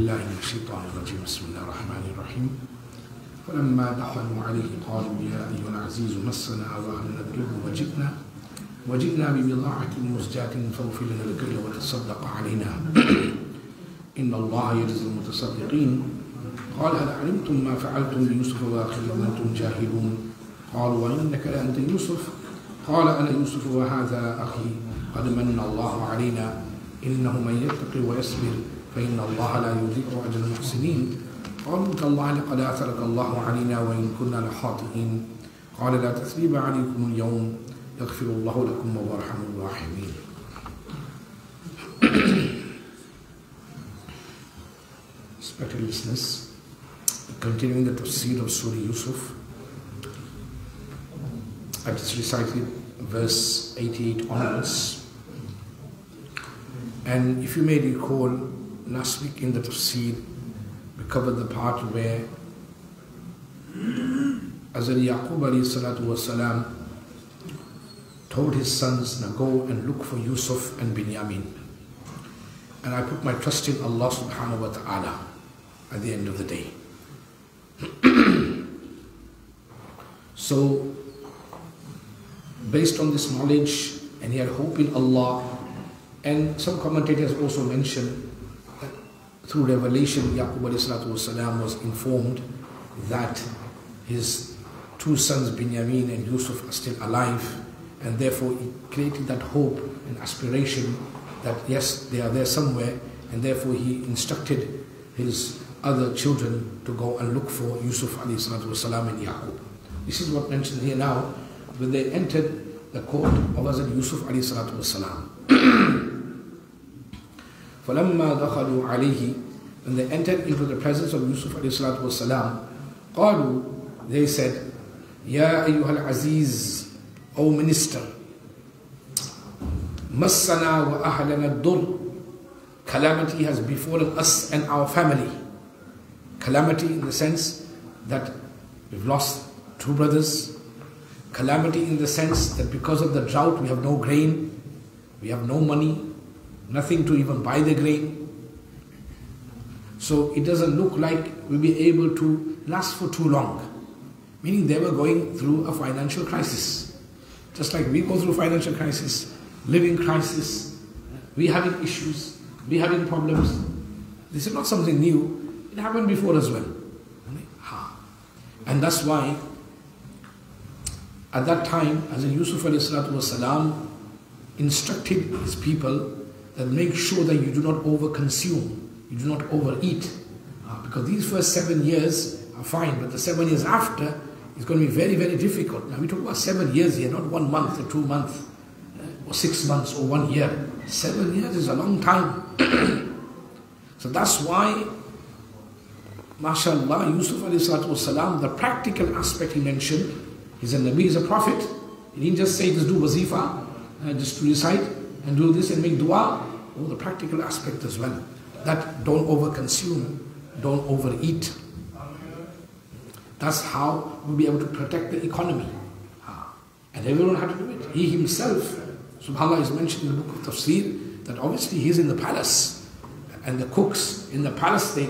بالله من الشيطان الرجيم بسم الله الرحمن الرحيم فلما دخلوا عليه قالوا يا أيها العزيز مسنا وأهلنا الضر وجئنا ببضاعة مزجاة فاغفر لنا الكل وتصدق علينا إن الله يجزي المتصدقين قال هل علمتم ما فعلتم بيوسف وأخيه وأنتم جاهلون قالوا وإنك لأنت يوسف قال أنا يوسف وهذا أخي قد من الله علينا إنه من يتقي ويصبر فإن الله لا يضيع أجر المحسنين قالوا تالله لقد آثرك الله علينا وإن كنا لخاطئين قال لا تثريب عليكم اليوم يغفر الله لكم وهو أرحم الراحمين. Respected listeners, continuing the Tafseer of Surah Yusuf, I just recited verse 88 onwards. And if you may recall, last week in the Tafseer, we covered the part where Hazrat Yaqub alayhi salatu wasalam told his sons, now go and look for Yusuf and Binyamin. And I put my trust in Allah subhanahu wa ta'ala at the end of the day. So, based on this knowledge, and he had hope in Allah, and some commentators also mentioned that through revelation, Yaqub alayhi salatu wasalam was informed that his two sons, Binyamin and Yusuf, are still alive, and therefore he created that hope and aspiration that yes, they are there somewhere, and therefore he instructed his other children to go and look for Yusuf alayhi salatu wasalam and Yaqub. This is what mentioned here now, when they entered the court of Hazrat Yusuf alayhi salatu wasalam. فَلَمَّا دَخَلُوا عَلَيْهِ, when they entered into the presence of Yusuf alayhi salatu wasalam, قَالُوا, they said, يَا أَيُّهَا الْعَزِيزُ, O minister, مَسَّنَا وَأَهْلَنَا الضُّرُّ, calamity has befallen us and our family. Calamity in the sense that we've lost two brothers. Calamity in the sense that because of the drought we have no grain, we have no money, nothing to even buy the grain. So it doesn't look like we'll be able to last for too long. Meaning they were going through a financial crisis. Just like we go through financial crisis, living crisis, we having issues, we having problems. This is not something new. It happened before as well. And that's why at that time, as Yusuf alayhi salatu wasalam instructed his people that make sure that you do not overconsume, you do not overeat. Because these first 7 years are fine, but the 7 years after is going to be very, very difficult. Now we talk about 7 years here, not 1 month or 2 months, or 6 months or 1 year. 7 years is a long time. So that's why, mashallah, Yusuf alayhi salatu wasalam, the practical aspect he mentioned, he's a Nabi, he's a prophet. He didn't just say just do wazifa, just to recite and do this and make dua. Oh, the practical aspect as well. That don't overconsume, don't overeat. That's how we'll be able to protect the economy. And everyone had to do it. He himself, subhanAllah, is mentioned in the book of Tafseer that obviously he's in the palace. And the cooks in the palace, they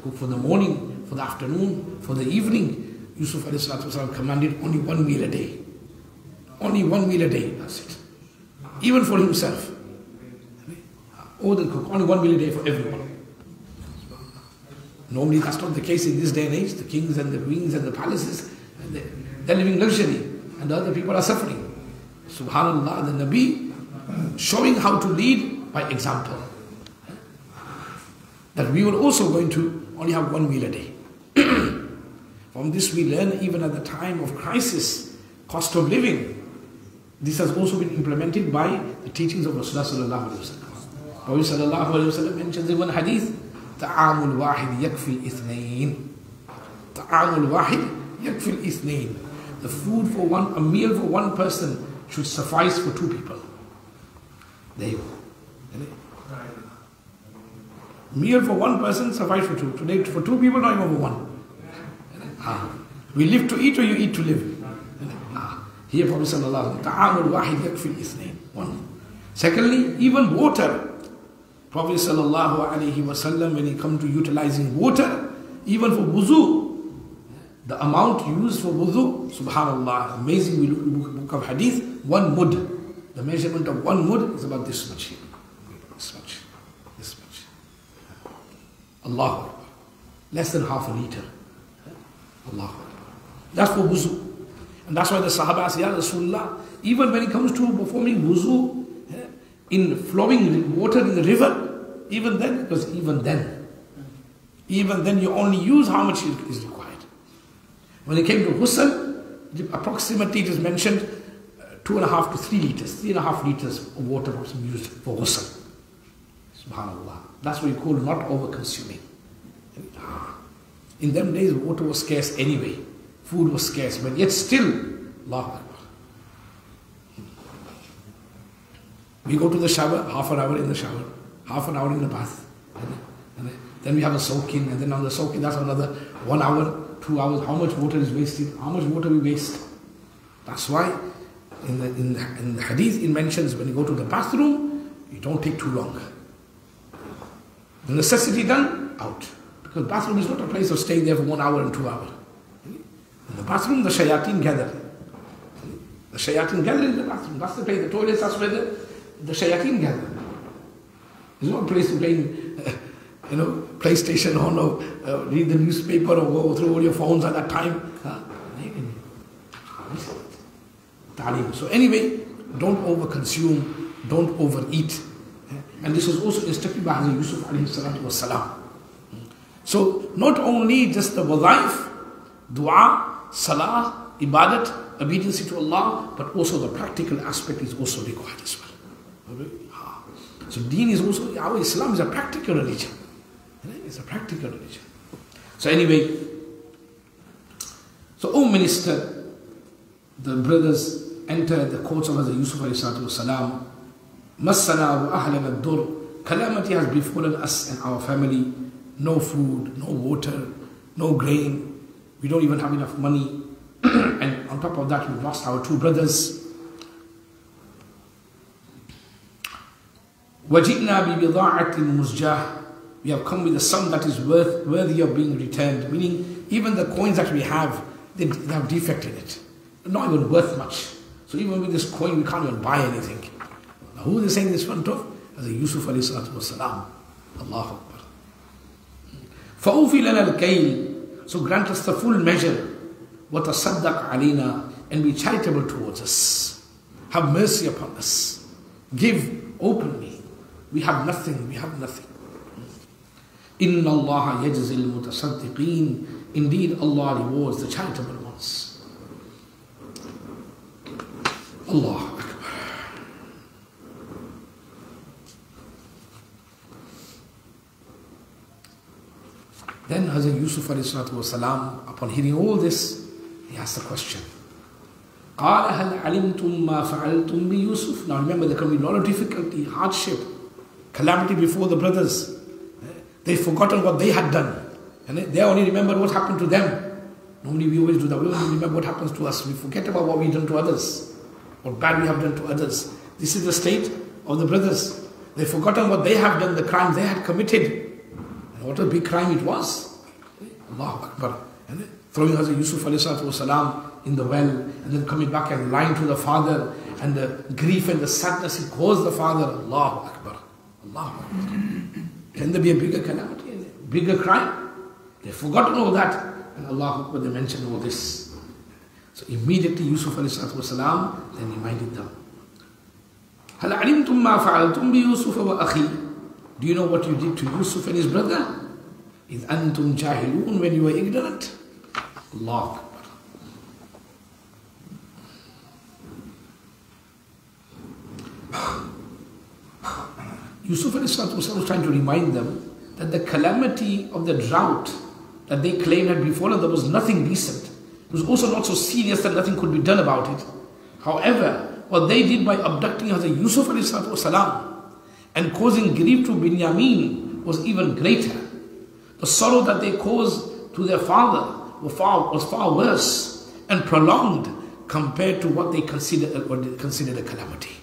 cook for the morning, for the afternoon, for the evening. Yusuf alayhi salatu wasalam commanded only 1 meal a day. Only 1 meal a day, that's it. Even for himself. Or the cook, only 1 meal a day for everyone. Normally that's not the case in this day and age. The kings and the queens and the palaces, and they're living luxury, and the other people are suffering. Subhanallah, the Nabi showing how to lead by example. That we were also going to only have 1 meal a day. From this we learn even at the time of crisis, cost of living. This has also been implemented by the teachings of Rasulullah sallallahu alaihi wasallam. Prophet sallallahu alaihi wasallam mentions in one hadith, "Ta'amul wahid yakfi ithnain." Ta'amul wahid yakfi ithnain. The food for a meal for one person should suffice for 2 people. There you go. Meal for one person suffice for 2. Today for 2 people, not even for 1. We live to eat or you eat to live? Here Prophet sallallahu alaihi wasallam, ta'amul wahid yakfi ithnain. 1. Secondly, even water. Prophet sallallahu alaihi wasallam, when he comes to utilizing water, even for wuzu, the amount used for wudu, subhanallah, amazing. We look at the book of hadith, 1 mud. The measurement of 1 mud is about this much here. This much. This much. Allahu Akbar. Less than half a liter. Allahu Akbar. That's for wuzu. And that's why the Sahaba asked, Ya Rasulullah, even when it comes to performing wuzu in flowing water in the river, even then, because even then you only use how much is required. When it came to ghusl, approximately it is mentioned 2.5 to 3 liters, 3.5 liters of water was used for ghusl. Subhanallah. That's what you call not over-consuming. In them days, water was scarce anyway. Food was scarce, but yet still, Allahu Akbar. We go to the shower, half an hour in the shower, half an hour in the bath. And then we have a soak-in, and then on the soak-in, that's another 1 hour, 2 hours. How much water is wasted? How much water we waste? That's why in the hadith it mentions when you go to the bathroom, you don't take too long. The necessity done, out. Because bathroom is not a place of staying there for 1 hour and 2 hours. In the bathroom, the shayateen gather. The shayateen gather in the bathroom. That's the place. The toilets, that's where the shayateen gather. It's not a place to play, PlayStation or read the newspaper or go through all your phones at that time. So anyway, don't overconsume, don't overeat. And this was also instructed by Hazrat Yusuf alayhi salatu wassalam. So not only just the wadhaif, dua, salah, ibadat, obedience to Allah, but also the practical aspect is also required as well. So deen is also, our Islam is a practical religion. It's a practical religion. So anyway, so O minister, the brothers entered the courts of Hazrat Yusuf alayhi salatu wasalam. Massana wa ahlana ad-dur. Calamity has befallen us and our family. No food, no water, no grain. We don't even have enough money. And on top of that, we've lost our 2 brothers. وَجِئْنَا بِبِضَاعَةٍ مُزْجَاةٍ. We have come with a sum that is worthy of being returned. Meaning, even the coins that we have, they have defect in it. They're not even worth much. So even with this coin, we can't even buy anything. Now, who is saying this front of? As Yusuf alayhi salatu wasalam. Allahu Akbar. فَأُوفِي لَنَا الْكَيْلِ. So grant us the full measure. وَتَصَدَّقْ عَلَيْنَا. And be charitable towards us. Have mercy upon us. Give openly. We have nothing. We have nothing. إِنَّ اللَّهَ يَجْزِي الْمُتَصَدِّقِينَ. Indeed, Allah rewards the charitable ones. Allah Akbar. Then Hazrat Yusuf alayhi salatu wasalam, upon hearing all this, he asked the question. قَالَ هَلْ عَلِمْتُمْ مَا فَعَلْتُمْ بِيُوسُفَ. Now remember, there can be a lot of difficulty, hardship, calamity before the brothers. They've forgotten what they had done. And they only remember what happened to them. Normally we always do that. We only remember what happens to us. We forget about what we've done to others. What bad we have done to others. This is the state of the brothers. They've forgotten what they have done, the crimes they had committed. And what a big crime it was. Allahu Akbar. And throwing Hazrat Yusuf alayhi salatu wasalam in the well, and then coming back and lying to the father, and the grief and the sadness it caused the father. Allahu Akbar. Allahu Akbar. Can there be a bigger calamity, a bigger crime? They've forgotten all that. And Allahu Akbar, they mentioned all this. So immediately Yusuf alayhi salatu wasalam then reminded them. هَلْ عَلِمْتُمْ مَا فَعَلْتُمْ بِيُوسُفَ وَأَخِيهِ. Do you know what you did to Yusuf and his brother? إِذْ أَنْتُمْ جَاهِلُونَ. When you were ignorant. Allahu Akbar. Yusuf was trying to remind them that the calamity of the drought that they claimed had befallen, there was nothing recent. It was also not so serious that nothing could be done about it. However, what they did by abducting Hazrat Yusuf and causing grief to Binyamin was even greater. The sorrow that they caused to their father was far worse and prolonged compared to what they considered a calamity.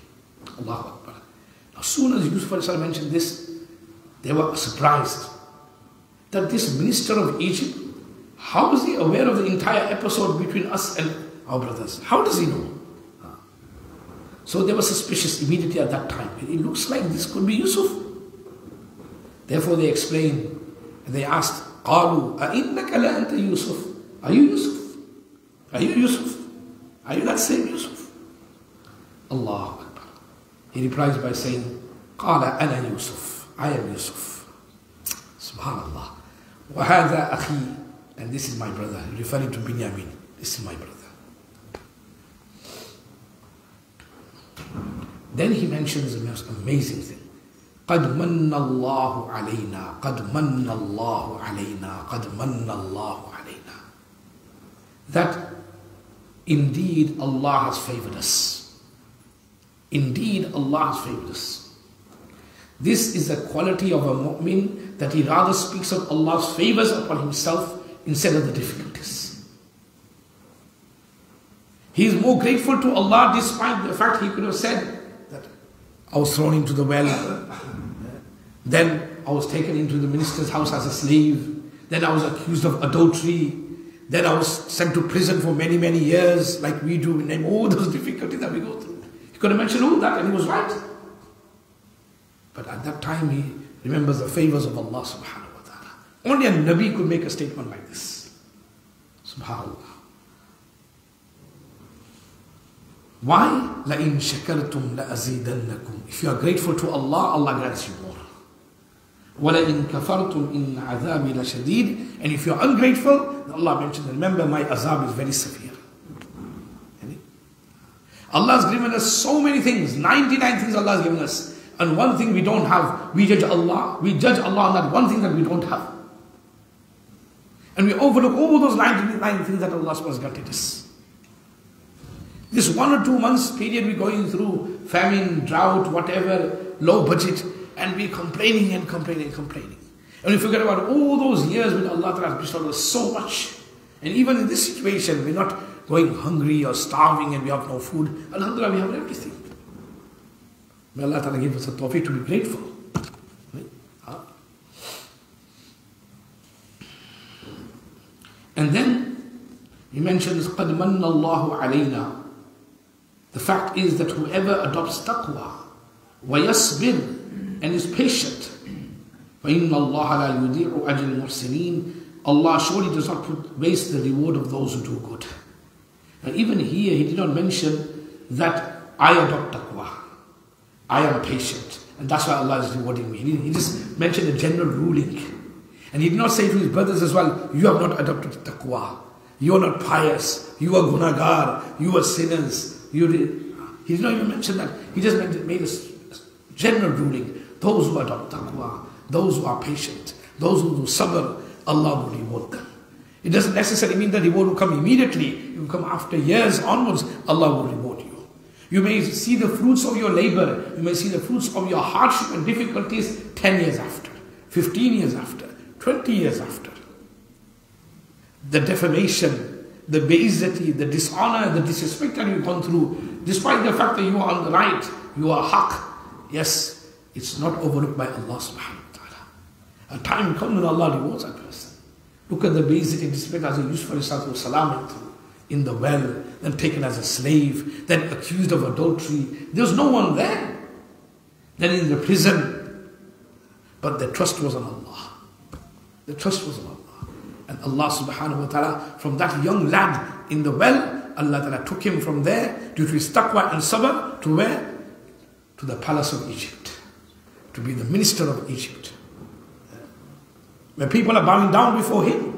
Allahu Akbar. As soon as Yusuf mentioned this, They were surprised that this minister of Egypt, how is he aware of the entire episode between us and our brothers? How does he know? So they were suspicious immediately at that time. It looks like this could be Yusuf. Therefore they explained, they asked, قالوا أئنك لأنت يوسف? Are you Yusuf? Are you Yusuf? Are you that same Yusuf? Allahu Akbar. He replies by saying, قال أنا يوسف. I am Yusuf. Subhanallah. وهذا أخي. And this is my brother, referring to Binyamin. This is my brother. Then he mentions the most amazing thing. قد من الله علينا قد من الله علينا قد من الله علينا. That indeed Allah has favored us. Indeed Allah has favored us. This is the quality of a mu'min, that he rather speaks of Allah's favors upon himself instead of the difficulties. He is more grateful to Allah despite the fact he could have said that I was thrown into the well, then I was taken into the minister's house as a slave, then I was accused of adultery, then I was sent to prison for many, many years, like we do, name all those difficulties that we go through. He could have mentioned all that and he was right. But at that time he remembers the favors of Allah subhanahu wa ta'ala. Only a Nabi could make a statement like this. Subhanallah. Why? لَإِن شَكَرْتُمْ لَأَزِيدَنَّكُمْ. If you are grateful to Allah, Allah grants you more. وَلَإِن كَفَرْتُمْ إِنَّ عَذَابِي لَشَدِيدٌ. And if you are ungrateful, Allah mentioned, remember my azab is very severe. Allah has given us so many things, 99 things Allah has given us. And one thing we don't have, we judge Allah on that one thing that we don't have. And we overlook all those 99 things that Allah has granted us. This 1 or 2 months period we're going through, famine, drought, whatever, low budget, and we're complaining and complaining and complaining. And we forget about all those years when Allah has bestowed us so much. And even in this situation, we're not going hungry or starving and we have no food. Alhamdulillah, we have everything. May Allah Ta'ala give us a tawfiq to be grateful. And then he mentions قَدْ مَنَّ اللَّهُ عَلَيْنَا. The fact is that whoever adopts taqwa, وَيَصْبِرْ, and is patient, وَإِنَّ اللَّهَ لَا يُضِيعُ أَجْرَ الْمُحْسِنِينَ. Allah surely does not waste the reward of those who do good. And even here he did not mention that I adopt taqwa, I am patient, and that's why Allah is rewarding me. He just mentioned a general ruling. And he did not say to his brothers as well, you have not adopted taqwa, you are not pious, you are gunagar, you are sinners. He did not even mention that. He just made a general ruling. Those who adopt taqwa, those who are patient, those who do sabr, Allah will reward them. It doesn't necessarily mean that reward will come immediately. It will come after years onwards. Allah will reward you. You may see the fruits of your labor. You may see the fruits of your hardship and difficulties 10 years after, 15 years after, 20 years after. The defamation, the be'izzati, the dishonor, the disrespect that you've gone through, despite the fact that you are on the right, you are haq, yes, it's not overlooked by Allah subhanahu wa ta'ala. A time comes when Allah rewards that person. Look at the be'izzati and disrespect as Yusuf alayhi salam went through. In the well, then taken as a slave, then accused of adultery. There was no one there. Then in the prison. But the trust was on Allah. The trust was on Allah. And Allah subhanahu wa ta'ala, from that young lad in the well, Allah ta'ala took him from there due to his taqwa and sabr to where? To the palace of Egypt. To be the minister of Egypt. Where people are bowing down before him.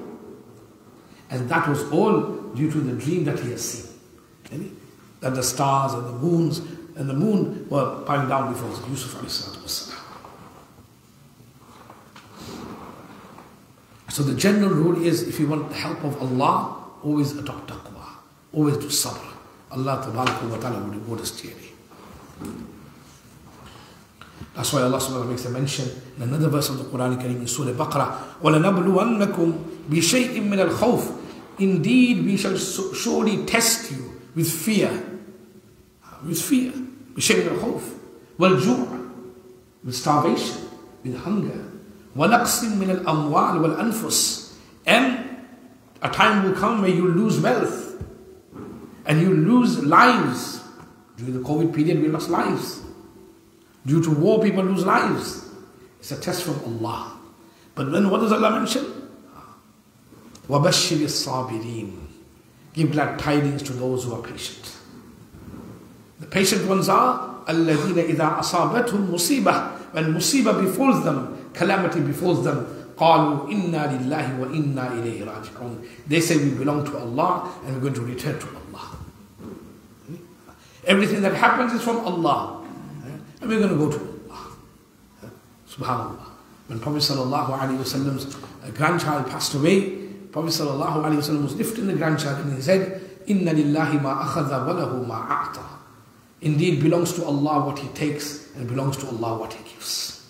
And that was all due to the dream that he has seen. That the stars and the moon were bowing down before Yusuf alayhi salam. So the general rule is, if you want the help of Allah, always adopt taqwa, always do sabr. Allah tabaraka wa ta'ala will reward us dearly. That's why Allah subhanahu wa ta'ala makes a mention in another verse of the Qur'an Kareem in Surah Baqarah, وَلَنَبْلُوَنَّكُمْ بِشَيْءٍ مِّنَ الْخَوْفِ. Indeed, we shall surely test you with fear. With fear. بِشَيْءٍ مِّنَ الْخَوْفِ. وَالْجُوعِ. With starvation. with hunger. وَنَقْصٍ مِّنَ الْأَمْوَالِ وَالْأَنفُسِ. And a time will come where you lose wealth and you lose lives. During the COVID period, we lost lives. Due to war, people lose lives. It's a test from Allah. But then what does Allah mention? وَبَشِّرِ الصَّابِرِينَ. Give glad tidings to those who are patient. The patient ones are الَّذِينَ إِذَا أَصَابَتْهُمْ مُصِيبَةٌ. When musibah befalls them, calamity befalls them, قَالُوا إِنَّا لِلَّهِ وَإِنَّا إِلَيْهِ رَاجِعُونَ. They say we belong to Allah and we're going to return to Allah. Everything that happens is from Allah. And we're going to go to Allah. Subhanallah. When Prophet ﷺ's grandchild passed away, Prophet ﷺ was lifting the grandchild and he said, إِنَّ لِلَّهِ مَا أَخَذَ وَلَهُ مَا أَعْطَى. Indeed belongs to Allah what He takes and belongs to Allah what He gives.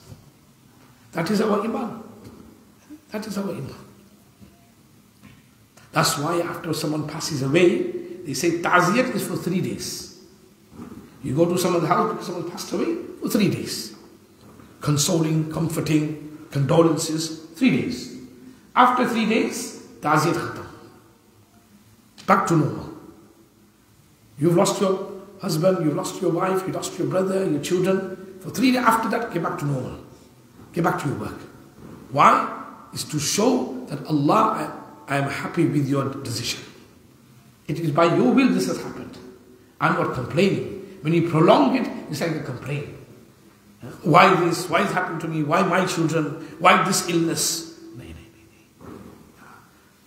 That is our iman. That is our iman. That's why after someone passes away, they say ta'ziyat is for 3 days. You go to someone's house because someone passed away for 3 days. Consoling, comforting, condolences, 3 days. After 3 days, ta'ziyat khatam. Back to normal. You've lost your husband, you've lost your wife, you lost your brother, your children. For 3 days after that, get back to normal. Get back to your work. Why? It's to show that Allah, I am happy with your decision. It is by your will this has happened. I'm not complaining. When you prolong it, it's like a complaint. Why this? Why it happened to me? Why my children? Why this illness? No.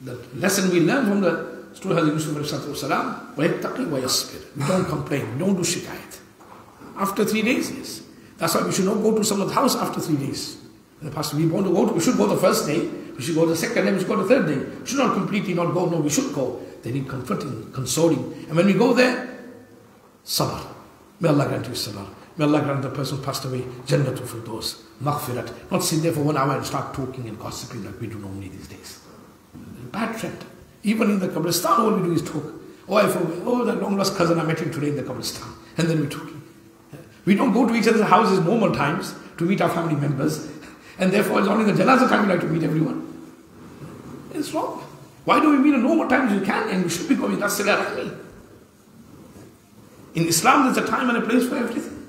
The lesson we learn from the story of Yusuf وَيَتَّقِي وَيَصْبِرْ. We don't complain, we don't do shikayat. After 3 days, yes. That's why we should not go to someone's house after 3 days. In the past, we should go the first day, we should go the second day, we should go the third day. We should not completely not go, no, we should go. They need comforting, consoling. And when we go there, sabr. May Allah grant you sabr. May Allah grant the person who passed away, Jannatul Firdaus, maghfirat. Not sit there for 1 hour and start talking and gossiping like we do normally these days. Bad trend. Even in the Qabristan, all we do is talk. That long lost cousin, I met him today in the Qabristan. And then we're talking. We don't go to each other's houses normal times to meet our family members. And therefore, it's only the janazah time we like to meet everyone. It's wrong. Why do we meet at normal times? You can and you should be going. That's Sila Rahmi. In Islam, there's a time and a place for everything.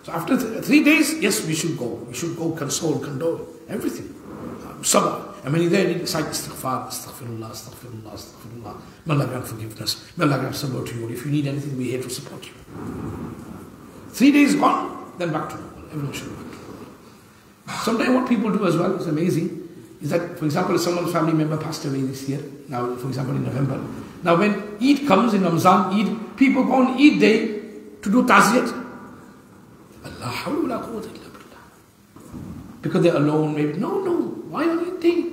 So after 3 days, yes, we should go. We should go console, condole, everything. Sabr. And when you're there, you recite istighfar, astaghfirullah, astaghfirullah, astaghfirullah. May Allah grant forgiveness. May Allah grant support to you. If you need anything, we're here to support you. 3 days gone, then back to normal. Everyone should go back to normal. Sometimes what people do as well is amazing, is that, for example, if someone's family member passed away this year, now, for example, in November. Now, when Eid comes in Ramzan, Eid, people go on Eid day to do ta'ziyat. Allah hawla la quwwata illa billah. Because they're alone, maybe. No. Why on Eid day?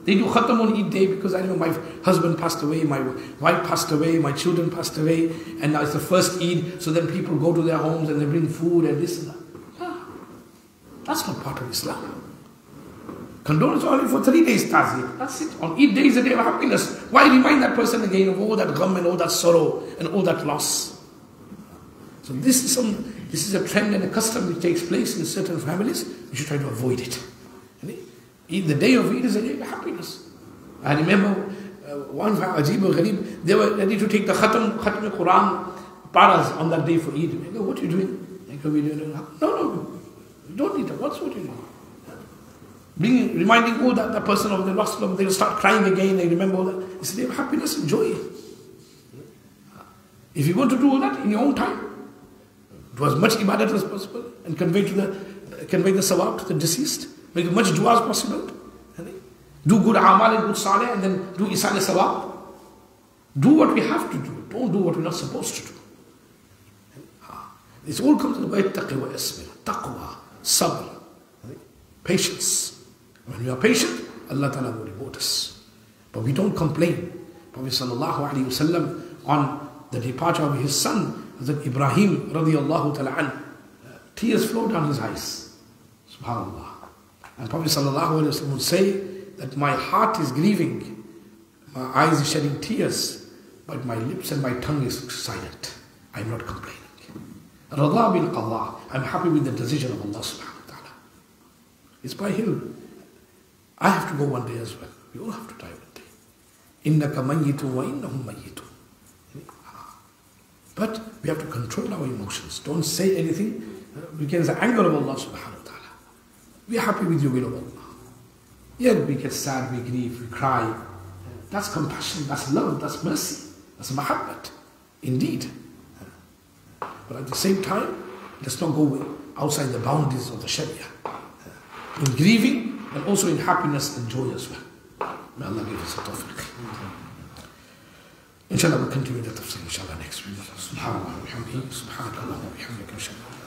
They do khatam on Eid day because I know my husband passed away, my wife passed away, my children passed away, and now it's the first Eid, so then people go to their homes and they bring food and this and that. That's not part of Islam. Condolence only for 3 days, ta'ziyat. That's it. On Eid day is a day of happiness. Why remind that person again of all that gham and all that sorrow and all that loss? So this is a trend and a custom which takes place in certain families. We should try to avoid it. The day of Eid is a day of happiness. I remember one Ajib or Gharib, they were ready to take the Khatam Qur'an paras on that day for Eid. I go, what are you doing? I go, we're doing No. You don't need that. What's what you do? Reminding that person of the lost love, they'll start crying again, they remember all that. It's a day of happiness and joy. If you want to do all that in your own time, do as much ibadat as possible and convey the sawab to the deceased. Make as much dua as possible. Do good amal and good saleh and then do isal sawab. Do what we have to do. Don't do what we're not supposed to do. This all comes in the way taqwa ismir, taqwa, sabr, patience. When we are patient, Allah Ta'ala will reward us. But we don't complain. Prophet sallallahu alaihi wasallam on the departure of his son, Hazrat Ebrahim radiallahu ta'ala, tears flowed down his eyes. Subhanallah. And Prophet sallallahu alaihi wasallam would say that my heart is grieving, my eyes is shedding tears, but my lips and my tongue is silent. I am not complaining. Radha bil qadha. I am happy with the decision of Allah subhanahu wa ta'ala. It's by Him. I have to go one day as well. We all have to die one day. إِنَّكَ مَيِّتٌ وَإِنَّهُمْ مَيِّتٌ. But we have to control our emotions. Don't say anything. We get the anger of Allah subhanahu wa ta'ala. We are happy with your will of Allah. Yeah, we get sad, we grieve, we cry. That's compassion, that's love, that's mercy, that's mahabbat. Indeed. But at the same time, let's not go outside the boundaries of the Sharia. In grieving and also in happiness and joy as well. May Allah give us a tawfiq. Inshallah, we'll continue the tafsir inshallah next week. Subhanallah wa bihamdihi, subhanakallah wa bihamdika.